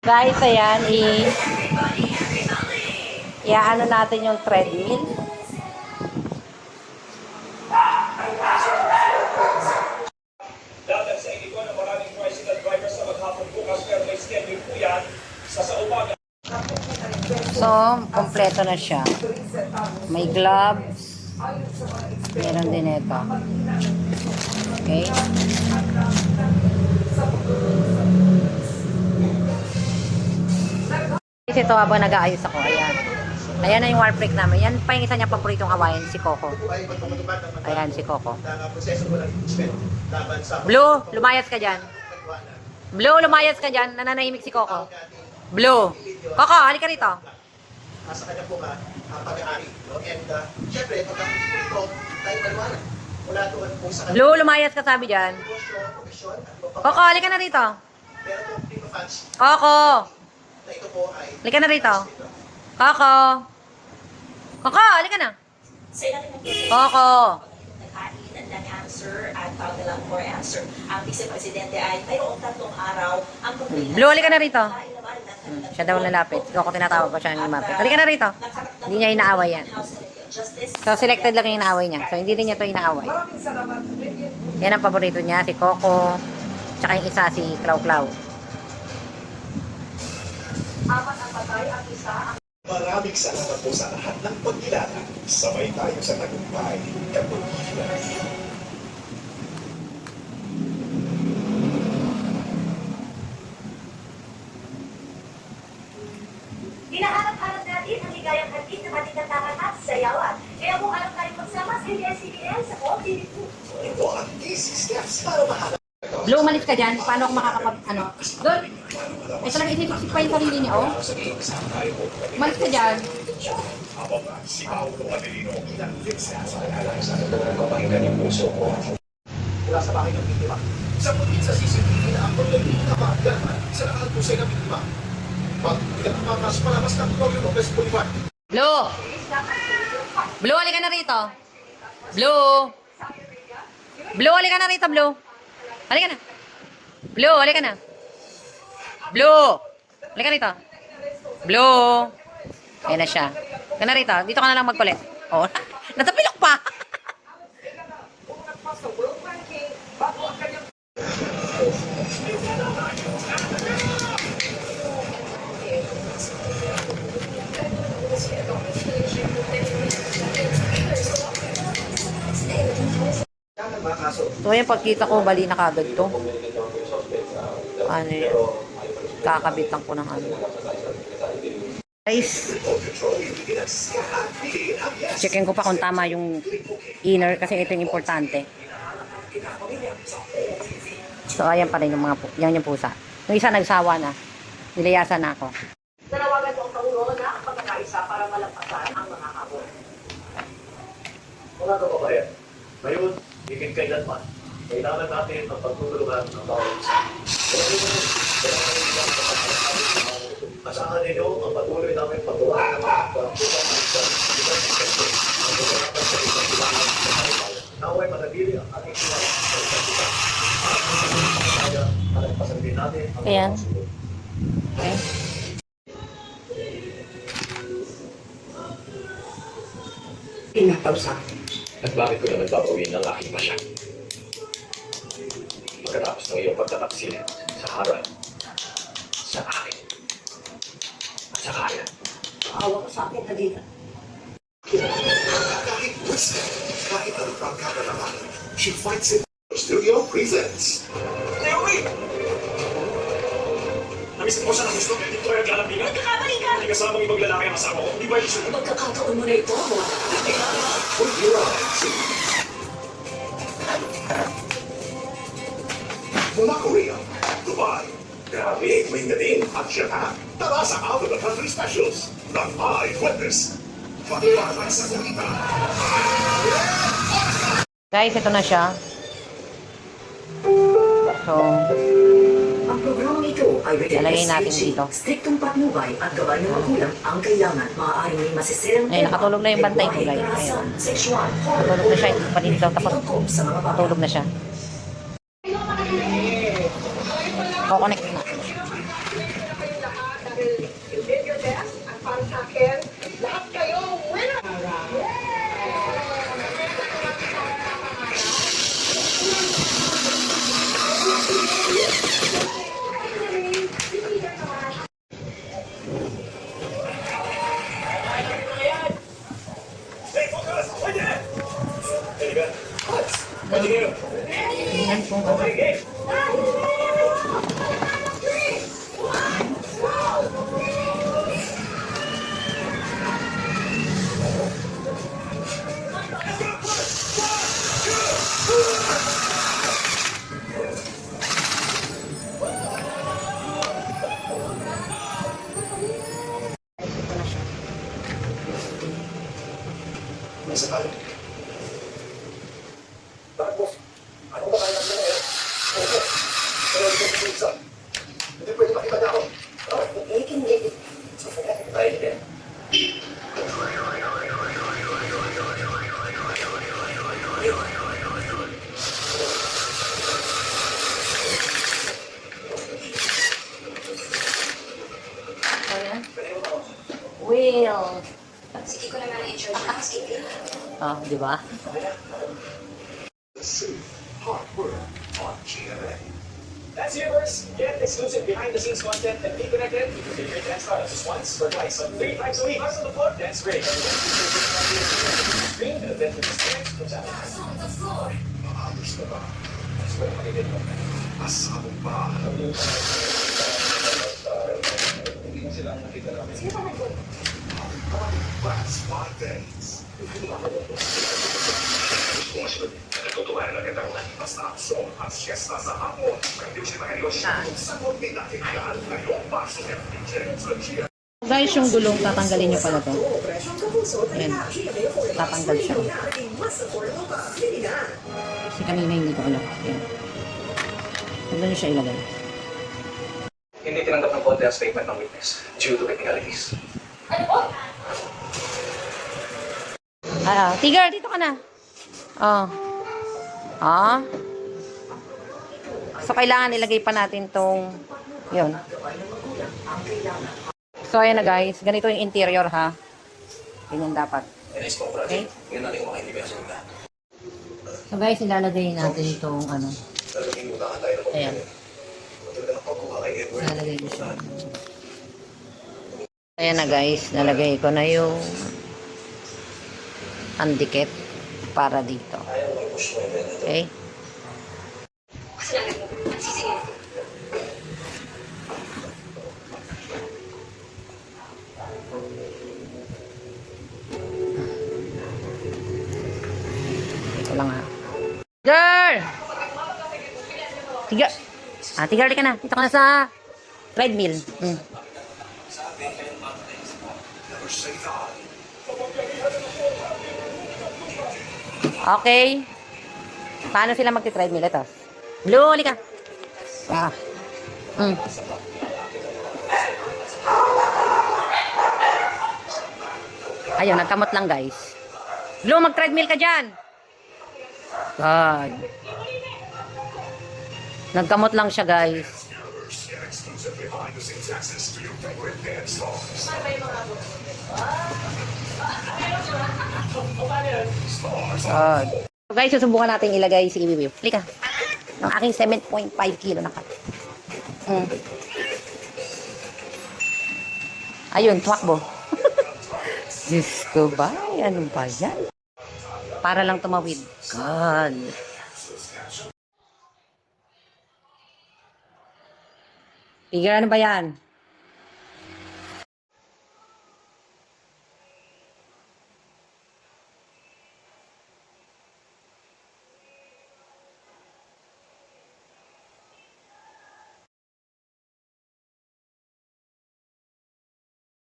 Guys, ayan, iaano natin yung treadmill. Dahil sa inyo na maraming tricycle drivers sa maghapon bukas pero may schedule po yan sa umaga. So, kompleto na siya. May gloves. Meron din ito. Okay. Kasi ito habang nag-aayos ako. Ayan. Ayan na yung wall break namin. Yan pa yung isa niya paboritong kawain, si Coco. Ayan, si Coco. Blue, lumayas ka dyan. Blue, lumayas ka dyan. Nananahimik si Coco. Blue. Coco, halika rito. Sa kanya po ka pag-aari. And syempre, pagkakito tayo paliwanag. Wala doon po sa kanya. Blue, lumayas ka sabi dyan. Coco, halika na rito. Pero kung Pipa fans Coco, na ito po ay halika na rito. Coco. Coco, halika na. Coco. Answer at tawag lang for answer. Ang Vice Presidente ay mayroong 3 araw ang Blue, halika na rito. Siya daw lalapit. Coco, tinatawag ko siya ng lumapit. Halika na rito. Hindi niya inaaway yan. So, selected lang yung inaaway niya. So, hindi din niya ito inaaway. Yan ang paborito niya, si Coco. Tsaka yung isa, si Clau Clau. Maraming salamat po sa lahat ng pagkilala. Sabay tayo sa tagumpay. Kapag-ilan. Hinahanap-hanap natin ang higayang hatid ng ating kantakan at sayawan. Kaya kung alam tayo magsama sa ABS-CBN sa OTV2. Ito ang easy steps para mahanap. Blue, umalis ka dyan. Paano ako makakapag, Doon. Eh, talaga isipik pa yung sarili niya, oh. Umalis ka dyan. Habang si Paolo Adelino, ilang fix na sa kanalang sa nagpapahinga ng puso ko. mula sa bahay ng biktima. Sa putin sa CCTV na ang pagdating na pagdaman sa nakatusay na biktima. Pag pinakamakas palabas ng Glorio Lopez Bolivar. Blue! Blue, halika na rito. Blue! Blue, halika na rito, Blue. Halika na. Blue, halika na. Blue! Halika rito. Blue! Ayan na siya. Halika na rito. Dito ka na lang magkulit. Oh, natapilok pa. So, yung pagkita ko, bali na kagad to. Ano yun? Kakabitan ko ng ano. Guys, checkin ko pa kung tama yung inner kasi ito yung importante. So, ayan pa rin yung mga yung pusa. Yung isa nagsawa na. Nilayasan na ako. Nanawagan po ang Pangulo na pagkakaisa para malampasan ang mga habon. Mga kababayan, ngayon, higit kailanman, kailangan natin ang pagtutulungan ng bawat isa. Asahan ninyo ang patuloy namin paggawa ng mga naway manabili ang ating sinawa sa isang kita. Kaya, malagpasan din natin ang Ayan. mga sunod. Okay. Inataw sa akin. At bakit ko naman babawin ang aking pasya? Pagkatapos ng iyong pagtataksil sa harap, sa akin, at sa kaya. Awa ko sa akin, Halina. Kahit gusto, kahit ano pang kakalaman, she fights it. Studio presents. Naomi! Namisit mo siya ng gusto, hindi ko kaya kalambingan. Nagkakamali ka! May kasamang ibang lalaki ang asawa ko, di ba yung sunod? Pagkakataon mo na ito, Put your eyes. Mula Korea, Dubai, grabe, may dating at Japan. Tara sa Out of the Country Specials ng Eyewitness. Pagkakataon sa kulita. Guys, ito na siya. So, Ang programang ito ay lalagay natin dito. striktong patnubay at gabay ng magulang ang kailangan. Maaaring may masisirang Ayun, nakatulog na yung bantay ko, guys. Ayun. Sexual, Natulog na siya. Hindi pa rin daw tapos. tungkol sa mga bata. Natulog na siya. Kukonect na. kaibigan. Continue. Tingnan po. Okay, game. Nasa tayo. Bakit mo? Ano ba kaya natin ngayon? Ano? Pero hindi ko pinsa. Hindi pwede makita niya ako. You can get it. Tayo din. Will. Sige ko naman in charge ng housekeeping. Oh, di ba? Hard work on GMA. That's Universe. Get exclusive behind-the-scenes content and be connected with your favorite dance stars once or twice, but 3 times a week. Hearts on the floor, dance great. Stream the event with experience from Saturday. Maayos na ba? Asabong ba? Last 5 days. Natutuwa na kita basta aksyon at siyesta sa hapon. Hindi siya makalosyo. Sagot ni natin yan. Ngayong pasok at feature sa GMA. Guys, yung gulong, tatanggalin nyo pala to. Ayan. Tatanggal siya. Kasi kanina hindi ko alam. Ayan. Tanggal nyo siya ilagay. Hindi tinanggap ng konti ang statement ng witness due to technicalities. Tiger, dito ka na. So, kailangan ilagay pa natin tong, yun. So, ayan na guys. Ganito yung interior, ha. Ganyan dapat. Okay? So, guys, ilalagay natin itong, ano. Ayan. Ilalagay ko siya. Ayan na guys. Nalagay ko na yung handicap para dito. Okay? Ito lang ha. Girl! Tiga. Tiga, ka na. Dito ka na sa treadmill. Okay. Paano sila magti-treadmill? Ito. Blue, halika. Ayun, nagkamot lang guys. Blue, mag-treadmill ka dyan. God. Nagkamot lang siya guys. God. So guys, susubukan natin ilagay si Ibibiw. Halika. Ang aking 7.5 kilo na cut. Ayun, tumakbo. Diyos ko ba? Ano ba yan? Para lang tumawid. God. Tigil, ano ba yan?